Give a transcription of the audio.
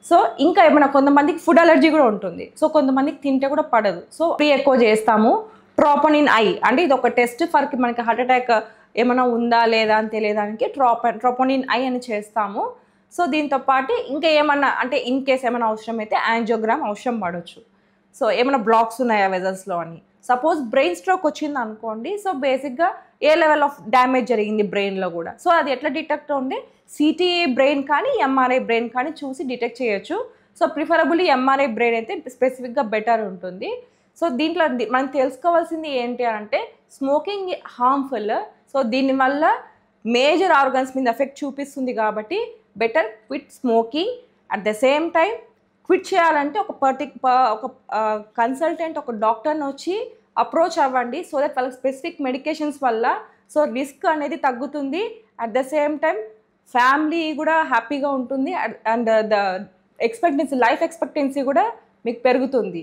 So ఇంకా ఏమైనా కొంతమందికి ఫుడ్ అలర్జీ కూడా ఉంటుంది. సో కొంతమందికి తింటే కూడా పడదు. సో ఎక్కువ చేస్తాము. ట్రోపోనిన్ ఐ అంటే ఇది ఒక టెస్ట్ ఫర్ మనకి హార్ట్ అటాక్ ఏమైనా ఉందా లేదా అని తెలియడానికి ట్రోపోనిన్ ఐ అని చేస్తాము. సో దీంతో పాటు ఇంకా ఏమన్నా అంటే ఇన్ కేస్ ఏమైనా అవసరం అయితే యాంజియోగ్రామ్ అవసరం పడవచ్చు. సో ఏమైనా బ్లాక్స్ ఉన్నాయా వెజల్స్లో అని. సపోజ్ బ్రెయిన్ స్ట్రోక్ వచ్చింది అనుకోండి. సో బేసిక్గా ఏ లెవెల్ ఆఫ్ డ్యామేజ్ జరిగింది బ్రెయిన్లో కూడా. సో అది ఎట్లా డిటెక్ట్ ఉంటే సిటీ బ్రెయిన్ కానీ ఎంఆర్ఐ బ్రెయిన్ కానీ చూసి డిటెక్ట్ చేయొచ్చు. సో ప్రిఫరబుల్లీ ఎంఆర్ఐ బ్రెయిన్ అయితే స్పెసిఫిక్గా బెటర్ ఉంటుంది. సో దీంట్లో మనం తెలుసుకోవాల్సింది ఏంటి అంటే స్మోకింగ్ హార్మ్ఫుల్. సో దీనివల్ల మేజర్ ఆర్గన్స్ మీద ఎఫెక్ట్ చూపిస్తుంది కాబట్టి better quit smoking. At the same time quit చేయాలంటే ఒక కన్సల్టెంట్ ఒక డాక్టర్ని వచ్చి అప్రోచ్ అవ్వండి. సో దట్ వాళ్ళకి స్పెసిఫిక్ మెడికేషన్స్ వల్ల సో రిస్క్ అనేది తగ్గుతుంది. At the same time family కూడా హ్యాపీగా ఉంటుంది. అండ్ ద లైఫ్ ఎక్స్పెక్టెన్సీ కూడా మీకు పెరుగుతుంది.